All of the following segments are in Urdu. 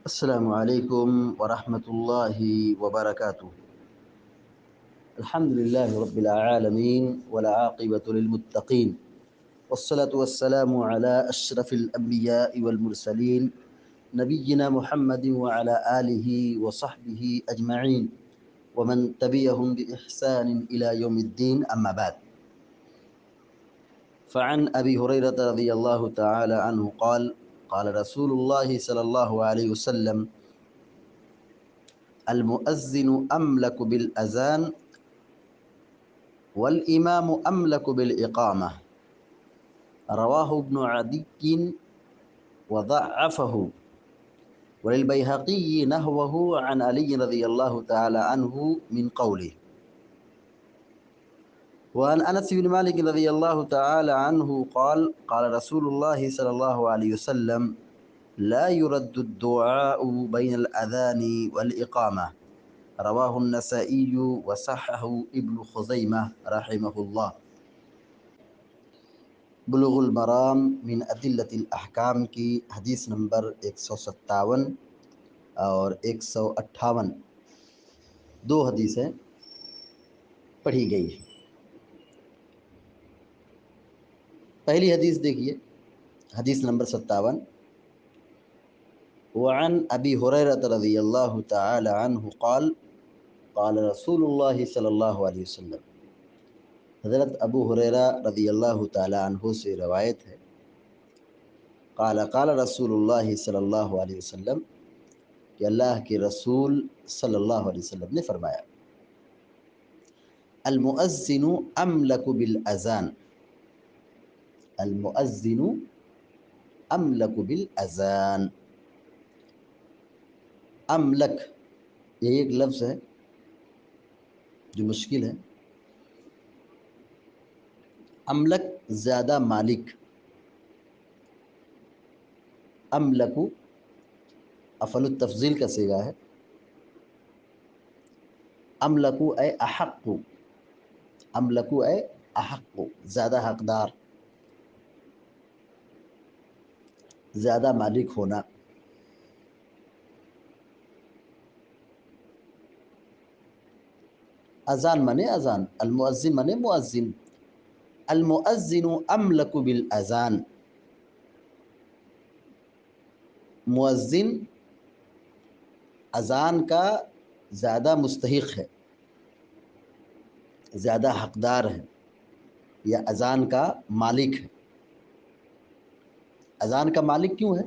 السلام علیکم ورحمۃ اللہ وبرکاتہ۔ الحمد للہ رب العالمین والعاقبۃ للمتقین والصلاة والسلام علی اشرف الانبیاء والمرسلین نبینا محمد وعلی آلہ وصحبہ اجمعین ومن تبعهم بإحسان إلى يوم الدین، اما بعد، فعن ابی ہریرہ رضی اللہ تعالی عنہ قال قال رسول اللہ صلی اللہ علیہ وسلم المؤذن املک بالاذان والامام املک بالاقامہ، رواہ ابن عدی وضعفہ، وللبیہقی نحوہ عن علی رضی اللہ تعالی عنہ من قولہ۔ وعن انس بن مالک رضی اللہ تعالی عنہ قال قال رسول اللہ صلی اللہ علیہ وسلم لا يرد الدعاء بین الاذان والاقامہ، رواہ النسائی وصححہ ابن خزیمہ رحمہ اللہ۔ بلوغ المرام من ادلۃ الاحکام کی حدیث نمبر 157 اور 158 دو حدیثیں پڑھی گئی ہیں۔ پہلی حدیث دیکھیے، حدیث نمبر 57، وعن ابی ہریرہ رضی اللہ تعالی عنہ قال قال رسول اللہ صلی اللہ علیہ وسلم، حضرت ابو ہریرہ رضی اللہ تعالی عنہ سے روایت ہے، قال قال رسول اللہ صلی اللہ علیہ وسلم، کہ اللہ کے رسول صلی اللہ علیہ وسلم نے فرمایا، المؤذن املک بالاذان، المؤذن املک بالاذان۔ املک یہ ایک لفظ ہے جو مشکل ہے۔ املک زیادہ مالک، املک افعل التفضیل کا صیغہ ہے، املک اے احق، املک اے احق زیادہ حقدار، زیادہ مالک ہونا۔ اذان منے اذان، المؤذن منے مؤذن، المؤذن املک بالاذان، مؤذن اذان کا زیادہ مستحق ہے، زیادہ حقدار ہے، یا اذان کا مالک ہے۔ اذان کا مالک کیوں ہے؟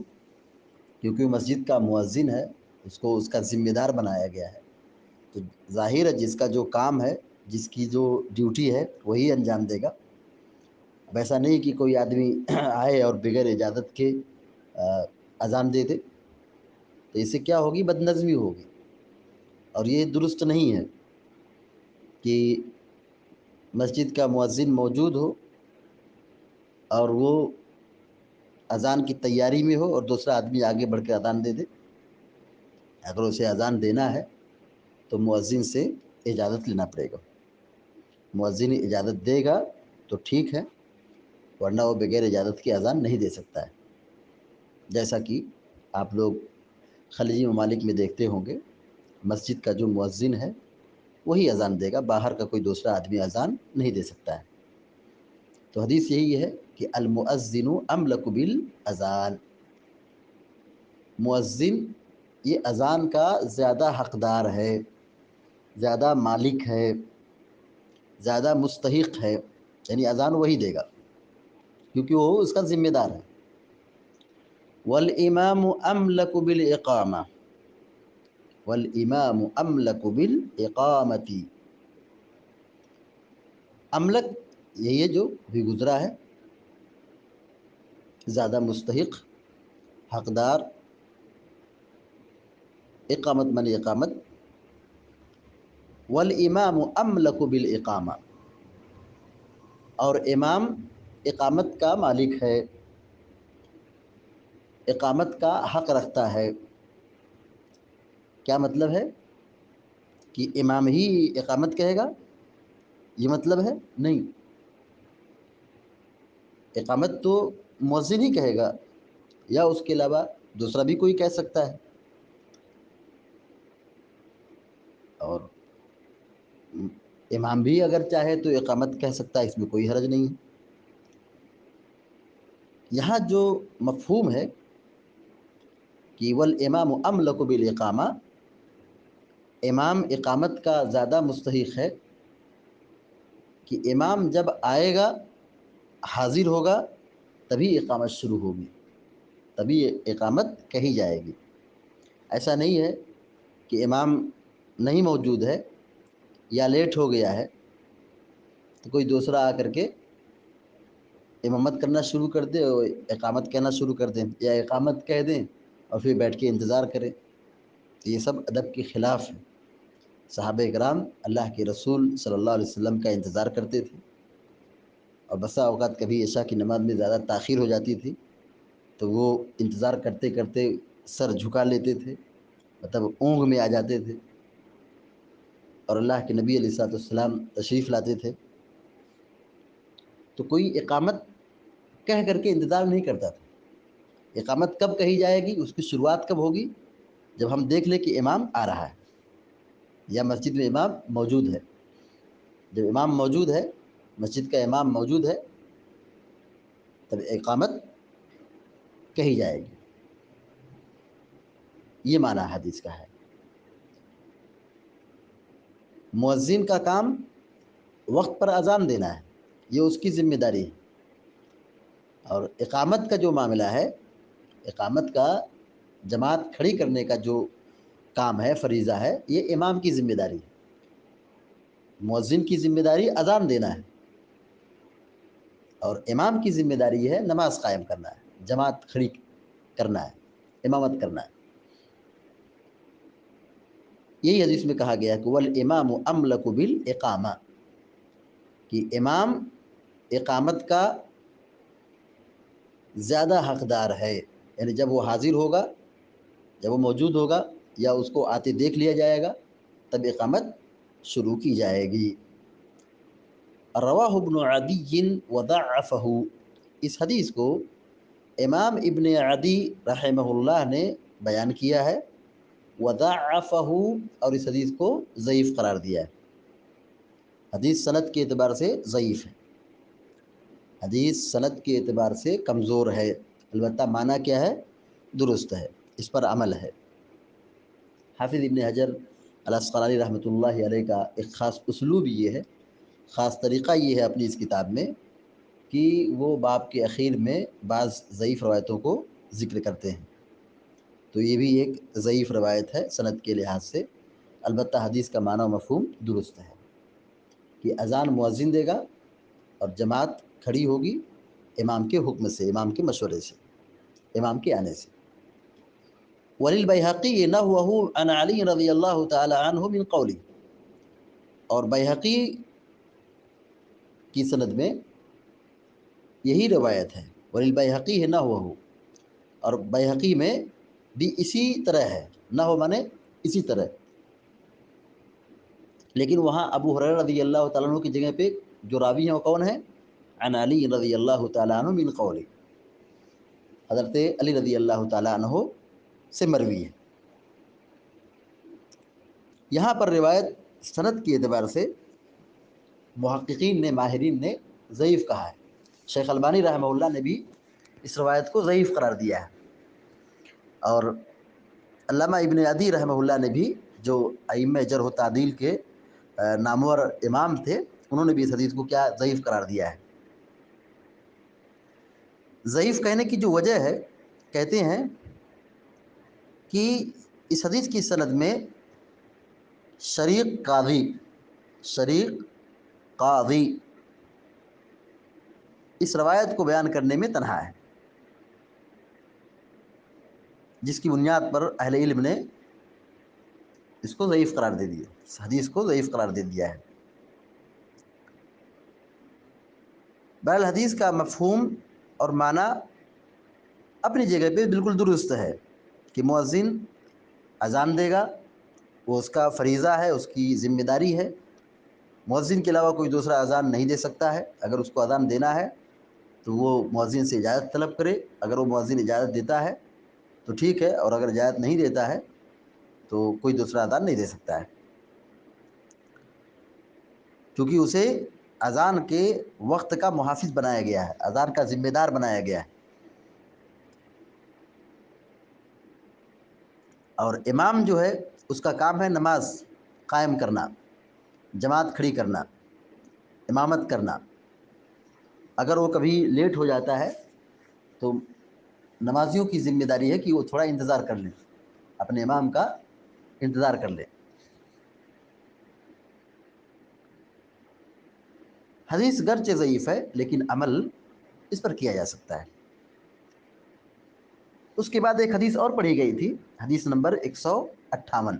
کیونکہ مسجد کا مؤذن ہے، اس کو اس کا ذمہ دار بنایا گیا ہے، تو ظاہر ہے جس کا جو کام ہے، جس کی جو ڈیوٹی ہے وہی انجام دے گا۔ اب ایسا نہیں کہ کوئی آدمی آئے اور بغیر اجازت کے اذان دے دے، تو اس سے کیا ہوگی؟ بد نظمی ہوگی، اور یہ درست نہیں ہے کہ مسجد کا مؤذن موجود ہو اور وہ اذان کی تیاری میں ہو اور دوسرا آدمی آگے بڑھ کے اذان دے دے۔ اگر اسے اذان دینا ہے تو مؤذن سے اجازت لینا پڑے گا، مؤذن اجازت دے گا تو ٹھیک ہے، ورنہ وہ بغیر اجازت کی اذان نہیں دے سکتا ہے۔ جیسا کہ آپ لوگ خلیجی ممالک میں دیکھتے ہوں گے، مسجد کا جو مؤذن ہے وہی اذان دے گا، باہر کا کوئی دوسرا آدمی اذان نہیں دے سکتا ہے۔ تو حدیث یہی ہے کہ المؤذن املک بالاذان، مؤذن یہ اذان کا زیادہ حقدار ہے، زیادہ مالک ہے، زیادہ مستحق ہے، یعنی اذان وہی دے گا کیونکہ وہ اس کا ذمہ دار ہے۔ والامام املک بالاقامہ، والامام املک بالاقامۃ، املک یہی ہے جو بھی گزرا ہے، زیادہ مستحق، حقدار، اقامت من اقامت، والامام املک بالاقامہ، اور امام اقامت کا مالک ہے، اقامت کا حق رکھتا ہے۔ کیا مطلب ہے کہ امام ہی اقامت کہے گا؟ یہ مطلب ہے نہیں، اقامت تو مؤذن ہی کہے گا، یا اس کے علاوہ دوسرا بھی کوئی کہہ سکتا ہے۔ اور امام بھی اگر چاہے تو اقامت کہہ سکتا ہے، اس میں کوئی حرج نہیں ہے۔ یہاں جو مفہوم ہے کہ والامام املک بالاقامہ، امام اقامت کا زیادہ مستحق ہے کہ امام جب آئے گا، حاضر ہوگا، تبھی اقامت شروع ہوگی، تبھی اقامت کہی جائے گی۔ ایسا نہیں ہے کہ امام نہیں موجود ہے یا لیٹ ہو گیا ہے تو کوئی دوسرا آ کر کے امامت کرنا شروع کر دے اور اقامت کہنا شروع کر دیں، یا اقامت کہہ دیں اور پھر بیٹھ کے انتظار کریں، تو یہ سب ادب کے خلاف ہے۔ صحابہ کرام اللہ کے رسول صلی اللہ علیہ وسلم کا انتظار کرتے تھے، اور بسا اوقات کبھی عشاء کی نماز میں زیادہ تاخیر ہو جاتی تھی تو وہ انتظار کرتے کرتے سر جھکا لیتے تھے، مطلب اونگ میں آ جاتے تھے، اور اللہ کے نبی علیہ الصلوۃ والسلام تشریف لاتے تھے تو کوئی اقامت کہہ کر کے انتظار نہیں کرتا تھا۔ اقامت کب کہی جائے گی، اس کی شروعات کب ہوگی، جب ہم دیکھ لیں کہ امام آ رہا ہے یا مسجد میں امام موجود ہے۔ جب امام موجود ہے، مسجد کا امام موجود ہے، تب اقامت کہی جائے گی۔ یہ معنی حدیث کا ہے۔ مؤذن کا کام وقت پر اذان دینا ہے، یہ اس کی ذمہ داری ہے، اور اقامت کا جو معاملہ ہے، اقامت کا جماعت کھڑی کرنے کا جو کام ہے، فریضہ ہے، یہ امام کی ذمہ داری ہے۔ مؤذن کی ذمہ داری اذان دینا ہے، اور امام کی ذمہ داری ہے نماز قائم کرنا ہے، جماعت کھڑی کرنا ہے، امامت کرنا ہے۔ یہی حدیث میں کہا گیا کہ والامام املک بالاقامہ، کہ امام اقامت کا زیادہ حقدار ہے، یعنی جب وہ حاضر ہوگا، جب وہ موجود ہوگا یا اس کو آتے دیکھ لیا جائے گا، تب اقامت شروع کی جائے گی۔ رواہ ابن عدی وضعفہ، اس حدیث کو امام ابن عدی رحمہ اللہ نے بیان کیا ہے، وضعفہ، اور اس حدیث کو ضعیف قرار دیا ہے۔ حدیث سند کے اعتبار سے ضعیف ہے، حدیث سند کے اعتبار سے کمزور ہے، البتہ معنی کیا ہے، درست ہے، اس پر عمل ہے۔ حافظ ابن حجر العسقلانی رحمۃ اللہ علیہ کا ایک خاص اسلوب یہ ہے، خاص طریقہ یہ ہے اپنی اس کتاب میں کہ وہ باب کے اخیر میں بعض ضعیف روایتوں کو ذکر کرتے ہیں، تو یہ بھی ایک ضعیف روایت ہے سند کے لحاظ سے، البتہ حدیث کا معنی و مفہوم درست ہے کہ اذان مؤذن دے گا اور جماعت کھڑی ہوگی امام کے حکم سے، امام کے مشورے سے، امام کے آنے سے۔ وللبیہقی نحوہ عن علی رضی اللہ تعالی عنہ من قولی، اور بیہقی کی سند میں یہی روایت ہے، وللبیہقی ہے نحوہ، اور بیہقی میں بھی اسی طرح ہے، نحو مانے اسی طرح، لیکن وہاں ابو ہریرہ رضی اللہ تعالیٰ عنہ کی جگہ پہ جو راوی ہیں وہ کون ہیں، عن علی رضی اللہ تعالیٰ عنہ من قولی، حضرت علی رضی اللہ تعالیٰ عنہ سے مروی ہے۔ یہاں پر روایت سند کے اعتبار سے محققین نے، ماہرین نے ضعیف کہا ہے، شیخ البانی رحمہ اللہ نے بھی اس روایت کو ضعیف قرار دیا ہے، اور علامہ ابن عدی رحمہ اللہ نے بھی، جو ائمہ جرح و تعدیل کے نامور امام تھے، انہوں نے بھی اس حدیث کو کیا، ضعیف قرار دیا ہے۔ ضعیف کہنے کی جو وجہ ہے، کہتے ہیں کہ اس حدیث کی سند میں شریق قاضی اس روایت کو بیان کرنے میں تنہا ہے، جس کی بنیاد پر اہل علم نے اس کو ضعیف قرار دے دیا، اس حدیث کو ضعیف قرار دے دیا ہے۔ بہرحال حدیث کا مفہوم اور معنی اپنی جگہ پہ بالکل درست ہے کہ مؤذن اذان دے گا، وہ اس کا فریضہ ہے، اس کی ذمہ داری ہے، مؤذن کے علاوہ کوئی دوسرا اذان نہیں دے سکتا ہے۔ اگر اس کو اذان دینا ہے تو وہ مؤذن سے اجازت طلب کرے، اگر وہ مؤذن اجازت دیتا ہے تو ٹھیک ہے، اور اگر اجازت نہیں دیتا ہے تو کوئی دوسرا اذان نہیں دے سکتا ہے۔ کیونکہ اسے اذان کے وقت کا محافظ بنایا گیا ہے، اذان کا ذمہ دار بنایا گیا ہے۔ اور امام جو ہے اس کا کام ہے نماز قائم کرنا، جماعت کھڑی کرنا، امامت کرنا۔ اگر وہ کبھی لیٹ ہو جاتا ہے تو نمازیوں کی ذمہ داری ہے کہ وہ تھوڑا انتظار کر لیں، اپنے امام کا انتظار کر لیں۔ حدیث گرچہ ضعیف ہے لیکن عمل اس پر کیا جا سکتا ہے۔ اس کے بعد ایک حدیث اور پڑھی گئی تھی، حدیث نمبر 158۔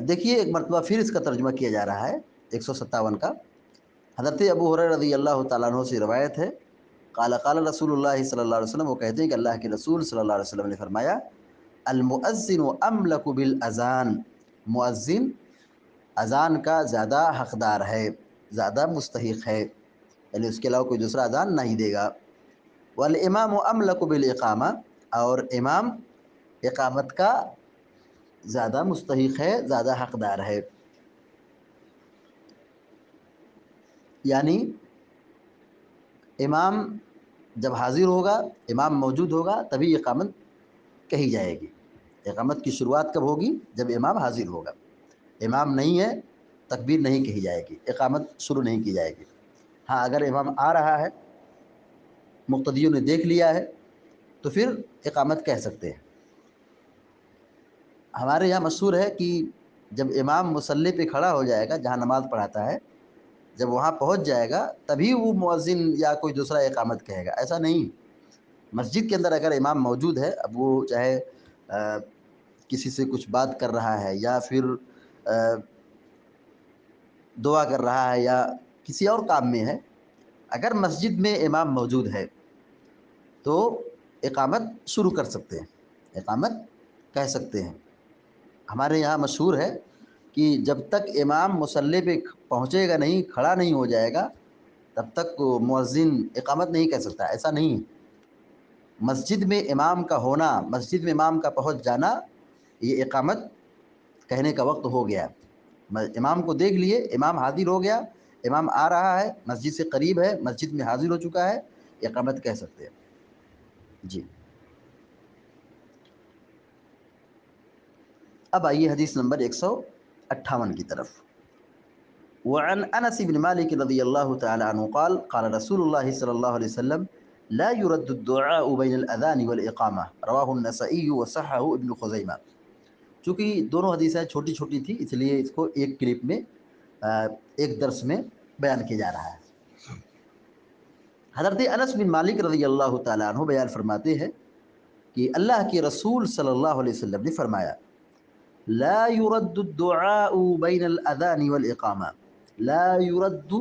دیکھیے ایک مرتبہ پھر اس کا ترجمہ کیا جا رہا ہے 157 کا۔ حضرت ابو ہریرہ رضی اللہ تعالیٰ عنہ سے روایت ہے، قال قال رسول اللہ صلی اللہ علیہ وسلم، وہ کہتے ہیں کہ اللہ کے رسول صلی اللہ علیہ وسلم نے فرمایا، المؤذن املک بالاذان، مؤذن اذان کا زیادہ حقدار ہے، زیادہ مستحق ہے، یعنی اس کے علاوہ کوئی دوسرا اذان نہیں دے گا۔ والامام املک بالاقامہ، اور امام اقامت کا زیادہ مستحق ہے، زیادہ حقدار ہے۔ یعنی امام جب حاضر ہوگا، امام موجود ہوگا، تبھی اقامت کہی جائے گی۔ اقامت کی شروعات کب ہوگی؟ جب امام حاضر ہوگا۔ امام نہیں ہے، تکبیر نہیں کہی جائے گی، اقامت شروع نہیں کی جائے گی۔ ہاں اگر امام آ رہا ہے، مقتدیوں نے دیکھ لیا ہے، تو پھر اقامت کہہ سکتے ہیں۔ ہمارے یہاں مشہور ہے کہ جب امام مصلی پہ کھڑا ہو جائے گا جہاں نماز پڑھاتا ہے، جب وہاں پہنچ جائے گا تبھی وہ مؤذن یا کوئی دوسرا اقامت کہے گا، ایسا نہیں۔ مسجد کے اندر اگر امام موجود ہے، اب وہ چاہے کسی سے کچھ بات کر رہا ہے یا پھر دعا کر رہا ہے یا کسی اور کام میں ہے، اگر مسجد میں امام موجود ہے تو اقامت شروع کر سکتے ہیں، اقامت کہہ سکتے ہیں۔ ہمارے یہاں مشہور ہے کہ جب تک امام مصلی پہ پہنچے گا نہیں، کھڑا نہیں ہو جائے گا، تب تک مؤذن اقامت نہیں کہہ سکتا، ایسا نہیں۔ مسجد میں امام کا ہونا، مسجد میں امام کا پہنچ جانا، یہ اقامت کہنے کا وقت ہو گیا۔ امام کو دیکھ لیے، امام حاضر ہو گیا، امام آ رہا ہے، مسجد سے قریب ہے، مسجد میں حاضر ہو چکا ہے، اقامت کہہ سکتے ہیں۔ جی، اب آئیے حدیث نمبر 158 کی طرف۔ وعن انس بن مالک رضی اللہ تعالی عنہ قال قال رسول اللہ صلی اللہ علیہ وسلم لا يرد الدعاء بین الاذان والاقامہ، رواہ النسائی وصححہ ابن خزیمہ۔ چونکہ دونوں حدیثیں چھوٹی چھوٹی تھی، اس لیے اس کو ایک کلپ میں ایک درس میں بیان کیا جا رہا ہے۔ حضرت انس بن مالک رضی اللہ تعالیٰ عنہ بیان فرماتے ہیں کہ اللہ کے رسول صلی اللہ علیہ وسلم نے فرمایا، لا يرد الدعاء بین الاذان والاقامہ، لا يرد،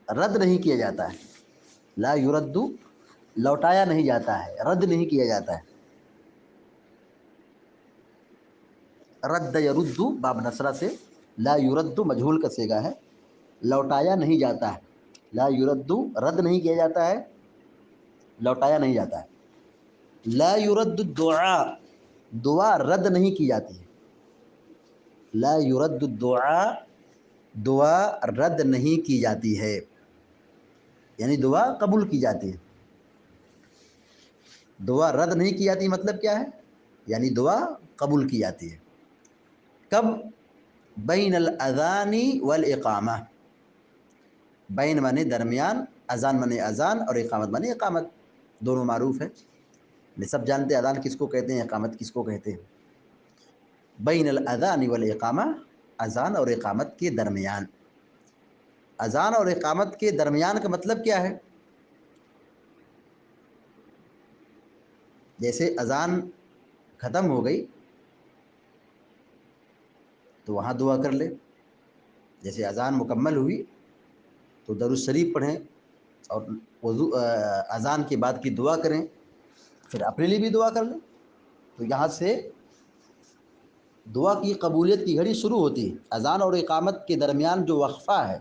رد نہیں کیا جاتا ہے، لا يرد لوٹایا نہیں جاتا ہے، رد نہیں کیا جاتا ہے۔ رد یرد باب نصرہ سے، لا يرد مجہول کا صیغہ ہے، لوٹایا نہیں جاتا ہے، لا يرد رد نہیں کیا جاتا ہے، لوٹایا نہیں جاتا ہے۔ لا يرد الدعاء، دعا رد نہیں کی جاتی ہے، لا يرد الدعاء، دعا رد نہیں کی جاتی ہے، یعنی دعا قبول کی جاتی ہے۔ دعا رد نہیں کی جاتی مطلب کیا ہے؟ یعنی دعا قبول کی جاتی ہے۔ کب؟ بین الاذان والاقامہ، بین مانے درمیان، اذان مانے اذان، اور اقامت مانے اقامت، دونوں معروف ہے، سب جانتے ہیں اذان کس کو کہتے ہیں، اقامت کس کو کہتے ہیں۔ بین الاذان والاقامہ، اذان اور اقامت کے درمیان۔ اذان اور اقامت کے درمیان کا مطلب کیا ہے؟ جیسے اذان ختم ہو گئی تو وہاں دعا کر لے، جیسے اذان مکمل ہوئی تو درود شریف پڑھیں اور وضو اذان کے بعد کی دعا کریں، پھر اپنے لیے بھی دعا کر لیں۔ تو یہاں سے دعا کی قبولیت کی گھڑی شروع ہوتی ہے۔ اذان اور اقامت کے درمیان جو وقفہ ہے،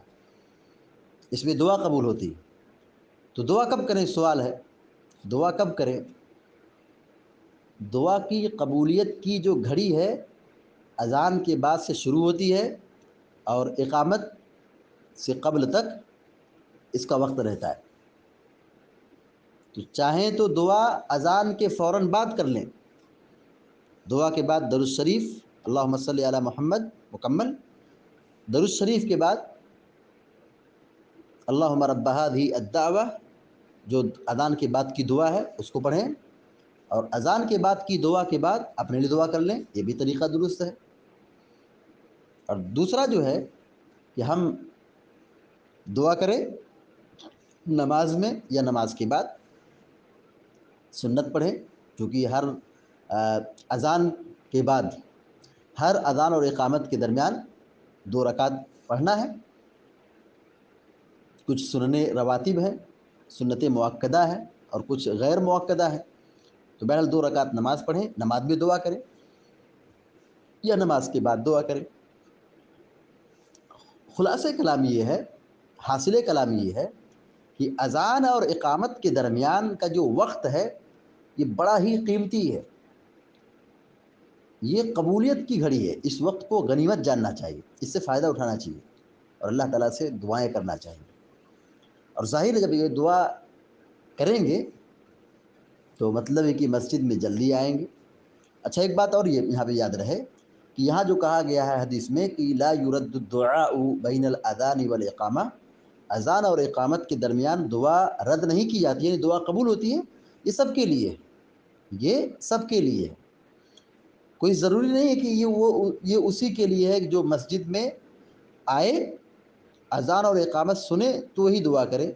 اس میں دعا قبول ہوتی ہے۔ تو دعا کب کریں سوال ہے، دعا کب کریں؟ دعا کی قبولیت کی جو گھڑی ہے اذان کے بعد سے شروع ہوتی ہے اور اقامت سے قبل تک اس کا وقت رہتا ہے۔ تو چاہیں تو دعا اذان کے فوراً بعد کر لیں، دعا کے بعد درود شریف اللہم صلی علی محمد مکمل، درود شریف کے بعد اللہم رب ہذہ الدعوہ جو اذان کے بعد کی دعا ہے اس کو پڑھیں، اور اذان کے بعد کی دعا کے بعد اپنے لیے دعا کر لیں، یہ بھی طریقہ درست ہے۔ اور دوسرا جو ہے کہ ہم دعا کریں نماز میں یا نماز کے بعد، سنت پڑھیں، کیونکہ ہر اذان کے بعد ہر اذان اور اقامت کے درمیان 2 رکعت پڑھنا ہے۔ کچھ سنن رواتب ہیں، سنت مؤکدہ ہیں، اور کچھ غیر مؤکدہ ہیں۔ تو بہرحال 2 رکعت نماز پڑھیں، نماز میں دعا کریں یا نماز کے بعد دعا کریں۔ خلاصہ کلام یہ ہے، حاصل کلام یہ ہے کہ اذان اور اقامت کے درمیان کا جو وقت ہے یہ بڑا ہی قیمتی ہے، یہ قبولیت کی گھڑی ہے۔ اس وقت کو غنیمت جاننا چاہیے، اس سے فائدہ اٹھانا چاہیے اور اللہ تعالیٰ سے دعائیں کرنا چاہیے۔ اور ظاہر ہے جب یہ دعا کریں گے تو مطلب ہے کہ مسجد میں جلدی آئیں گے۔ اچھا ایک بات اور یہ یہاں پہ یاد رہے کہ یہاں جو کہا گیا ہے حدیث میں کہ لا یرد الدعاء بین الاذان والاقامہ، اذان اور اقامت کے درمیان دعا رد نہیں کی جاتی، یعنی دعا قبول ہوتی ہے، یہ سب کے لیے ہے، یہ سب کے لیے ہے۔ کوئی ضروری نہیں ہے کہ یہ اسی کے لیے ہے جو مسجد میں آئے، اذان اور اقامت سنے تو ہی دعا کرے،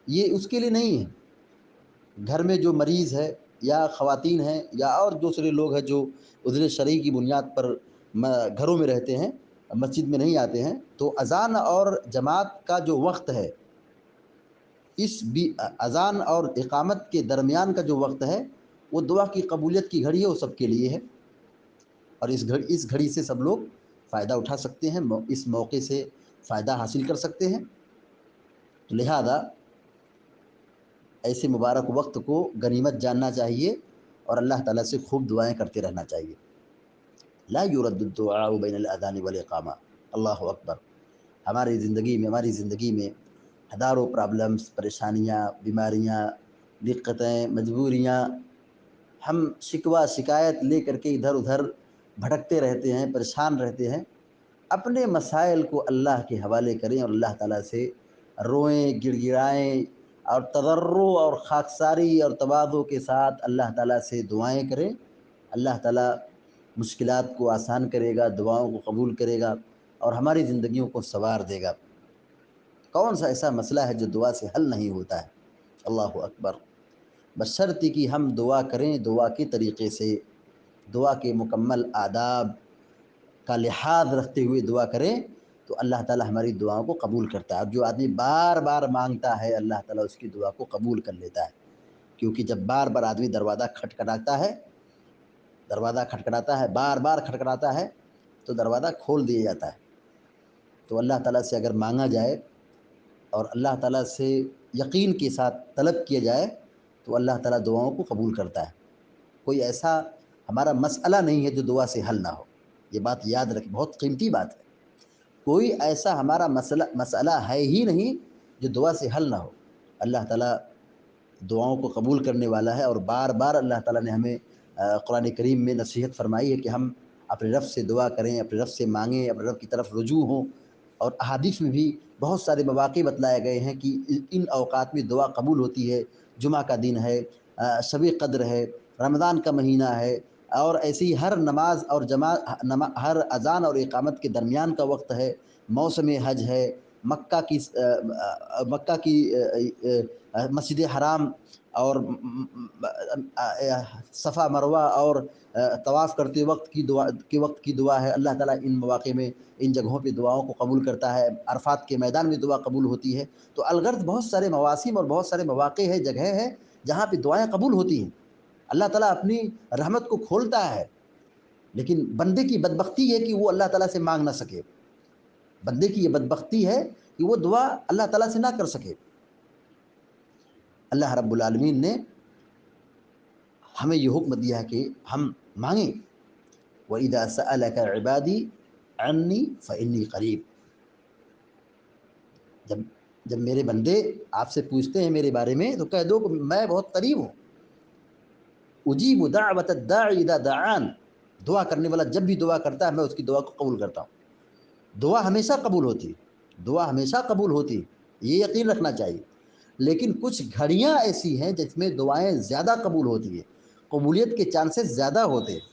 یہ اس کے لیے نہیں ہے۔ گھر میں جو مریض ہے یا خواتین ہیں یا اور دوسرے لوگ ہیں جو عذر شرعی کی بنیاد پر گھروں میں رہتے ہیں، مسجد میں نہیں آتے ہیں، تو اذان اور جماعت کا جو وقت ہے، اس اذان اور اقامت کے درمیان کا جو وقت ہے وہ دعا کی قبولیت کی گھڑی ہے، وہ سب کے لیے ہے، اور اس گھڑی سے سب لوگ فائدہ اٹھا سکتے ہیں، اس موقع سے فائدہ حاصل کر سکتے ہیں۔ تو لہذا ایسے مبارک وقت کو غنیمت جاننا چاہیے اور اللہ تعالیٰ سے خوب دعائیں کرتے رہنا چاہیے۔ لا یرد الدعاء بین الاذان والاقامہ، اللہ اکبر۔ ہماری زندگی میں ہزاروں پرابلمز، پریشانیاں، بیماریاں، دقتیں، مجبوریاں، ہم شکوہ شکایت لے کر کے ادھر ادھر بھٹکتے رہتے ہیں، پریشان رہتے ہیں۔ اپنے مسائل کو اللہ کے حوالے کریں اور اللہ تعالیٰ سے روئیں، گڑ گڑائیں، اور تضرع اور خاکساری اور تواضع کے ساتھ اللہ تعالیٰ سے دعائیں کریں۔ اللہ تعالیٰ مشکلات کو آسان کرے گا، دعاؤں کو قبول کرے گا اور ہماری زندگیوں کو سنوار دے گا۔ کون سا ایسا مسئلہ ہے جو دعا سے حل نہیں ہوتا ہے؟ اللہ اکبر۔ بشرطی کہ ہم دعا کریں دعا کے طریقے سے، دعا کے مکمل آداب کا لحاظ رکھتے ہوئے دعا کریں تو اللہ تعالیٰ ہماری دعاؤں کو قبول کرتا ہے۔ اور جو آدمی بار بار مانگتا ہے اللہ تعالیٰ اس کی دعا کو قبول کر لیتا ہے، کیونکہ جب بار بار آدمی دروازہ کھٹکھٹاتا ہے، بار بار کھٹکھٹاتا ہے تو دروازہ کھول دیا جاتا ہے۔ تو اللہ تعالیٰ سے اگر مانگا جائے اور اللہ تعالیٰ سے یقین کے ساتھ طلب کیا جائے تو اللہ تعالیٰ دعاؤں کو قبول کرتا ہے۔ کوئی ایسا ہمارا مسئلہ نہیں ہے جو دعا سے حل نہ ہو، یہ بات یاد رکھیں، بہت قیمتی بات ہے۔ کوئی ایسا ہمارا مسئلہ ہے ہی نہیں جو دعا سے حل نہ ہو۔ اللہ تعالیٰ دعاؤں کو قبول کرنے والا ہے، اور بار بار اللہ تعالیٰ نے ہمیں قرآن کریم میں نصیحت فرمائی ہے کہ ہم اپنے رب سے دعا کریں، اپنے رب سے مانگیں، اپنے رب کی طرف رجوع ہوں۔ اور احادیث میں بھی بہت سارے مواقع بتلائے گئے ہیں کہ ان اوقات میں دعا قبول ہوتی ہے۔ جمعہ کا دن ہے، شب قدر ہے، رمضان کا مہینہ ہے، اور ایسے ہی ہر نماز اور ہر اذان اور اقامت کے درمیان کا وقت ہے، موسم حج ہے، مکہ کی مسجد حرام اور صفا مروہ اور طواف کرتے وقت کی دعا ہے۔ اللہ تعالیٰ ان مواقع میں ان جگہوں پہ دعاؤں کو قبول کرتا ہے۔ عرفات کے میدان میں دعا قبول ہوتی ہے۔ تو الغرض بہت سارے مواسم اور بہت سارے مواقع ہیں، جگہیں ہیں جہاں پہ دعائیں قبول ہوتی ہیں۔ اللہ تعالیٰ اپنی رحمت کو کھولتا ہے، لیکن بندے کی بدبختی ہے کہ وہ اللہ تعالیٰ سے مانگ نہ سکے۔ بندے کی یہ بدبختی ہے کہ وہ دعا اللہ تعالیٰ سے نہ کر سکے۔ اللہ رب العالمین نے ہمیں یہ حکم دیا ہے کہ ہم مانگیں. وَإِذَا سَأَلَكَ عِبَادِي عَنِّي فَإِنِّي قَرِيب. جب میرے بندے آپ سے پوچھتے ہیں میرے بارے میں تو کہہ دو کہ میں بہت قریب ہوں. اجیب دعوت الداعی اذا دعان. دعا کرنے والا جب بھی دعا کرتا ہے میں اس کی دعا کو قبول کرتا ہوں. دعا ہمیشہ قبول ہوتی ہے، دعا ہمیشہ قبول ہوتی ہے، یہ یقین رکھنا چاہیے. لیکن کچھ گھڑیاں ایسی ہیں جس میں دعائیں زیادہ قبول ہوتی ہیں، قبولیت کے چانسز زیادہ ہوتے ہیں.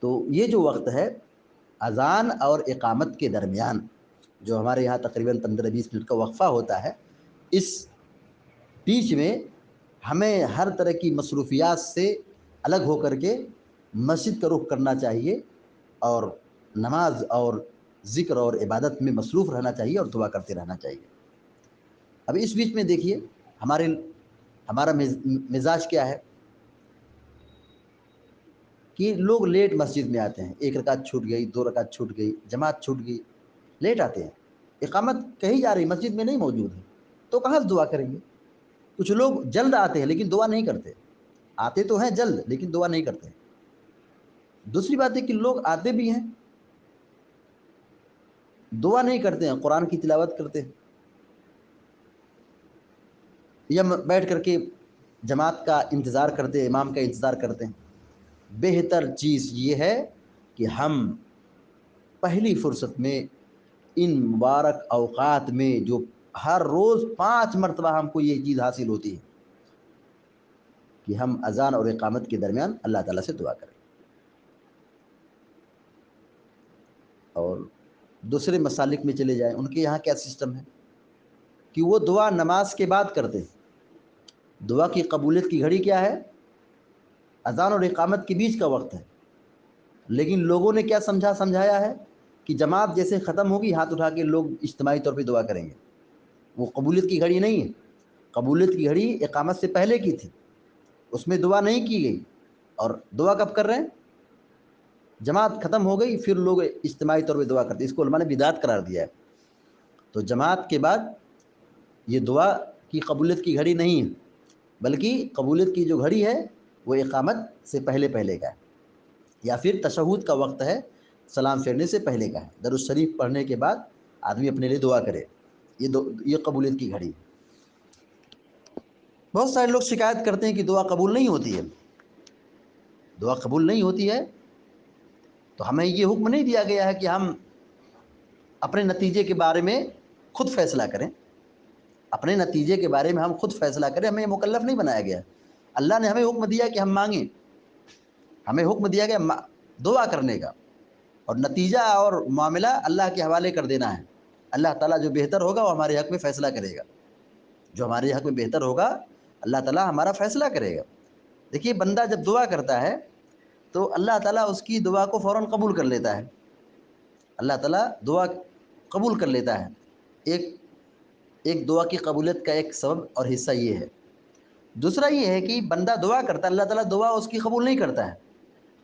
تو یہ جو وقت ہے اذان اور اقامت کے درمیان، جو ہمارے یہاں تقریباً 15-20 منٹ کا وقفہ ہوتا ہے، اس بیچ میں ہمیں ہر طرح کی مصروفیات سے الگ ہو کر کے مسجد کا رخ کرنا چاہیے اور نماز اور ذکر اور عبادت میں مصروف رہنا چاہیے اور دعا کرتے رہنا چاہیے. اب اس بیچ میں دیکھیے ہمارا مزاج کیا ہے کہ لوگ لیٹ مسجد میں آتے ہیں. 1 رکعت چھوٹ گئی، 2 رکعت چھوٹ گئی، جماعت چھوٹ گئی، لیٹ آتے ہیں. اقامت کہی جا رہی مسجد میں نہیں موجود ہے تو کہاں سے دعا کریں گے؟ کچھ لوگ جلد آتے ہیں لیکن دعا نہیں کرتے. آتے تو ہیں جلد لیکن دعا نہیں کرتے. دوسری بات ہے کہ لوگ آتے بھی ہیں، دعا نہیں کرتے ہیں، قرآن کی تلاوت کرتے ہیں یا بیٹھ کر کے جماعت کا انتظار کرتے ہیں، امام کا انتظار کرتے ہیں. بہتر چیز یہ ہے کہ ہم پہلی فرصت میں ان مبارک اوقات میں جو ہر روز 5 مرتبہ ہم کو یہ چیز حاصل ہوتی ہے کہ ہم اذان اور اقامت کے درمیان اللہ تعالیٰ سے دعا کریں. اور دوسرے مسالک میں چلے جائیں، ان کے یہاں کیا سسٹم ہے کہ وہ دعا نماز کے بعد کرتے ہیں. دعا کی قبولیت کی گھڑی کیا ہے؟ اذان اور اقامت کے بیچ کا وقت ہے. لیکن لوگوں نے کیا سمجھایا ہے کہ جماعت جیسے ختم ہوگی ہاتھ اٹھا کے لوگ اجتماعی طور پہ دعا کریں گے. وہ قبولیت کی گھڑی نہیں ہے. قبولیت کی گھڑی اقامت سے پہلے کی تھی، اس میں دعا نہیں کی گئی. اور دعا کب کر رہے ہیں؟ جماعت ختم ہو گئی پھر لوگ اجتماعی طور پہ دعا کرتے ہیں. اس کو علماء نے بدعت قرار دیا ہے. تو جماعت کے بعد یہ دعا کی قبولیت کی گھڑی نہیں ہے، بلکہ قبولیت کی جو گھڑی ہے وہ اقامت سے پہلے کا ہے یا پھر تشہد کا وقت ہے، سلام پھیرنے سے پہلے کا ہے. درود الشریف پڑھنے کے بعد آدمی اپنے لیے دعا کرے، یہ قبولیت کی گھڑی. بہت سارے لوگ شکایت کرتے ہیں کہ دعا قبول نہیں ہوتی ہے. دعا قبول نہیں ہوتی ہے تو ہمیں یہ حکم نہیں دیا گیا ہے کہ ہم اپنے نتیجے کے بارے میں خود فیصلہ کریں. اپنے نتیجے کے بارے میں ہم خود فیصلہ کریں، ہمیں یہ مکلف نہیں بنایا گیا. اللہ نے ہمیں حکم دیا کہ ہم مانگیں، ہمیں حکم دیا گیا دعا کرنے کا، اور نتیجہ اور معاملہ اللہ کے حوالے کر دینا ہے. اللہ تعالیٰ جو بہتر ہوگا وہ ہمارے حق میں فیصلہ کرے گا. جو ہمارے حق میں بہتر ہوگا اللہ تعالیٰ ہمارا فیصلہ کرے گا. دیکھیے بندہ جب دعا کرتا ہے تو اللہ تعالیٰ اس کی دعا کو فوراً قبول کر لیتا ہے. اللہ تعالیٰ دعا قبول کر لیتا ہے. ایک دعا کی قبولیت کا ایک سبب اور حصہ یہ ہے. دوسرا یہ ہے کہ بندہ دعا کرتا ہے، اللہ تعالیٰ دعا اس کی قبول نہیں کرتا ہے،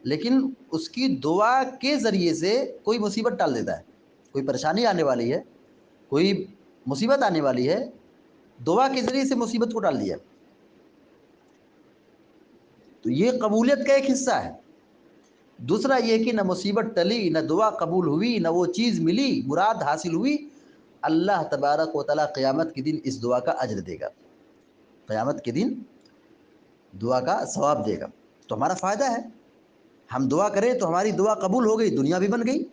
لیکن اس کی دعا کے ذریعے سے کوئی مصیبت ٹال دیتا ہے. کوئی پریشانی آنے والی ہے، کوئی مصیبت آنے والی ہے، دعا کے ذریعے سے مصیبت کو ٹال دیا. تو یہ قبولیت کا ایک حصہ ہے. دوسرا یہ کہ نہ مصیبت ٹلی، نہ دعا قبول ہوئی، نہ وہ چیز ملی مراد حاصل ہوئی، اللہ تبارک و تعالیٰ قیامت کے دن اس دعا کا اجر دے گا. قیامت کے دن دعا کا ثواب دے گا. تو ہمارا فائدہ ہے ہم دعا کریں تو ہماری دعا قبول ہو گئی، دنیا بھی بن گئی،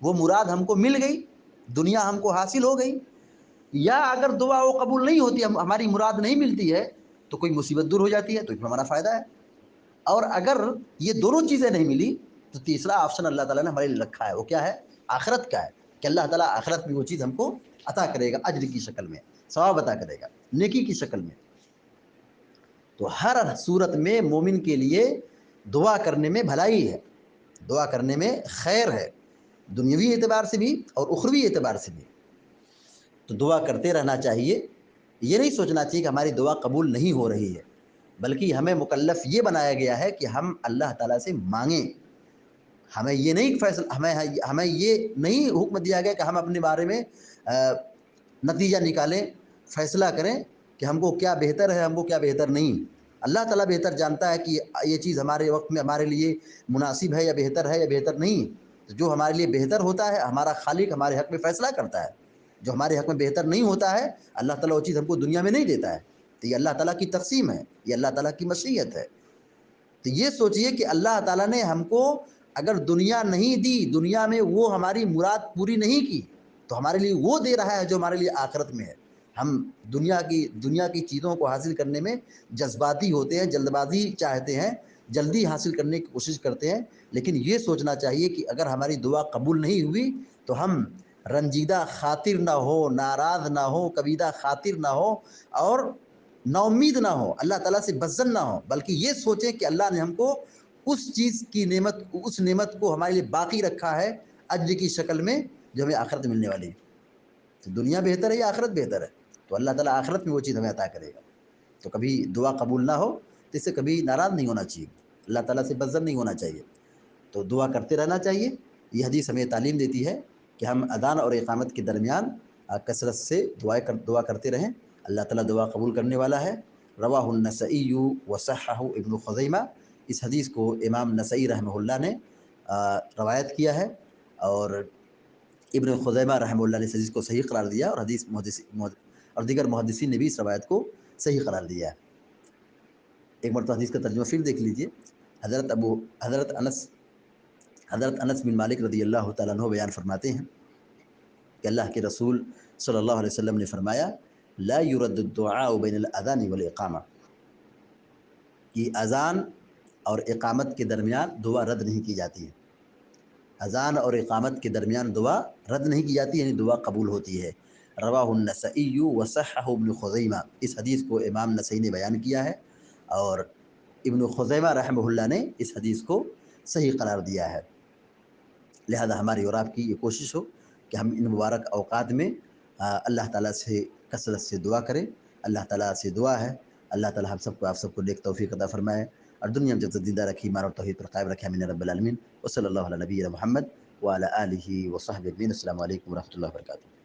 وہ مراد ہم کو مل گئی، دنیا ہم کو حاصل ہو گئی. یا اگر دعا وہ قبول نہیں ہوتی، ہماری مراد نہیں ملتی ہے تو کوئی مصیبت دور ہو جاتی ہے، تو ہمارا فائدہ ہے. اور اگر یہ دونوں چیزیں نہیں ملی تو تیسرا آپشن اللہ تعالیٰ نے ہمارے لیے رکھا ہے. وہ کیا ہے؟ آخرت کا ہے، کہ اللہ تعالیٰ آخرت میں وہ چیز ہم کو عطا کرے گا، اجر کی شکل میں، ثواب عطا کرے گا، نیکی کی شکل میں. تو ہر صورت میں مومن کے لیے دعا کرنے میں بھلائی ہے، دعا کرنے میں خیر ہے، دنیاوی اعتبار سے بھی اور اخروی اعتبار سے بھی. تو دعا کرتے رہنا چاہیے. یہ نہیں سوچنا چاہیے کہ ہماری دعا قبول نہیں ہو رہی ہے، بلکہ ہمیں مکلف یہ بنایا گیا ہے کہ ہم اللہ تعالیٰ سے مانگیں. ہمیں یہ نہیں ہمیں یہ نہیں حکم دیا گیا کہ ہم اپنے بارے میں نتیجہ نکالیں، فیصلہ کریں کہ ہم کو کیا بہتر ہے، ہم کو کیا بہتر نہیں. اللہ تعالیٰ بہتر جانتا ہے کہ یہ چیز ہمارے وقت میں ہمارے لیے مناسب ہے یا بہتر نہیں. تو جو ہمارے لیے بہتر ہوتا ہے ہمارا خالق ہمارے حق میں فیصلہ کرتا ہے. جو ہمارے حق میں بہتر نہیں ہوتا ہے اللہ تعالیٰ وہ چیز ہم کو دنیا میں نہیں دیتا ہے. تو یہ اللہ تعالیٰ کی تقسیم ہے, یہ اللہ تعالیٰ کی مشیت ہے. تو یہ سوچئے کہ اللہ تعالیٰ نے ہم کو اگر دنیا نہیں دی, دنیا میں وہ ہماری مراد پوری نہیں کی, تو ہمارے لیے وہ دے رہا ہے جو ہمارے لیے آخرت میں ہے. ہم دنیا کی چیزوں کو حاصل کرنے میں جذباتی ہوتے ہیں, جلد بازی چاہتے ہیں, جلدی حاصل کرنے کی کوشش کرتے ہیں. لیکن یہ سوچنا چاہیے کہ اگر ہماری دعا قبول نہیں ہوئی تو ہم رنجیدہ خاطر نہ ہو, ناراض نہ ہو, کبیدہ خاطر نہ ہو, اور نا امید نہ ہو, اللہ تعالیٰ سے بزن نہ ہو, بلکہ یہ سوچیں کہ اللہ نے ہم کو اس چیز کی نعمت, اس نعمت کو ہمارے لیے باقی رکھا ہے اجر کی شکل میں, جو ہمیں آخرت ملنے والی ہے. تو دنیا بہتر ہے یا آخرت بہتر ہے؟ تو اللہ تعالیٰ آخرت میں وہ چیز ہمیں عطا کرے گا. تو کبھی دعا قبول نہ ہو تو اس سے کبھی ناراض نہیں ہونا چاہیے, اللہ تعالیٰ سے بزن نہیں ہونا چاہیے, تو دعا کرتے رہنا چاہیے. یہ حدیث ہمیں تعلیم دیتی ہے کہ ہم اذان اور اقامت کے درمیان کثرت سے دعا کرتے رہیں. اللہ تعالیٰ دعا قبول کرنے والا ہے. رواہ النسائی وصححہ ابن خزیمہ, اس حدیث کو امام نسائی رحمہ اللہ نے روایت کیا ہے, اور ابن خزیمہ رحمہ اللہ نے اس حدیث کو صحیح قرار دیا, اور دیگر محدثین نے بھی اس روایت کو صحیح قرار دیا ہے. ایک مرتبہ حدیث کا ترجمہ پھر دیکھ لیجئے. حضرت انس بن مالک رضی اللہ تعالیٰ عنہ بیان فرماتے ہیں کہ اللہ کے رسول صلی اللہ علیہ وسلم نے فرمایا, لا يرد الدعاء بین الاذان والاقامہ, کہ اذان اور اقامت کے درمیان دعا رد نہیں کی جاتی ہے. اذان اور اقامت کے درمیان دعا رد نہیں کی جاتی, یعنی دعا قبول ہوتی ہے. رواہ النسائی وصححہ ابن خزیمہ, اس حدیث کو امام نسائی نے بیان کیا ہے, اور ابن خزیمہ رحمہ اللہ نے اس حدیث کو صحیح قرار دیا ہے. لہذا ہماری اور آپ کی یہ کوشش ہو کہ ہم ان مبارک اوقات میں اللہ تعالیٰ سے کثرت سے دعا کریں. اللہ تعالیٰ سے دعا ہے اللہ تعالیٰ ہم سب کو, آپ سب کو نیک توفیق عطا فرمائے, اور دنیا میں جب تک زندہ رکھی ایمان اور توحید پر قائم رکھے, آمین رب العالمین. وصلی اللہ علی نبینا محمد وعلی آلہ وصحبہ اجمعین. السلام علیکم ورحمۃ اللہ وبرکاتہ.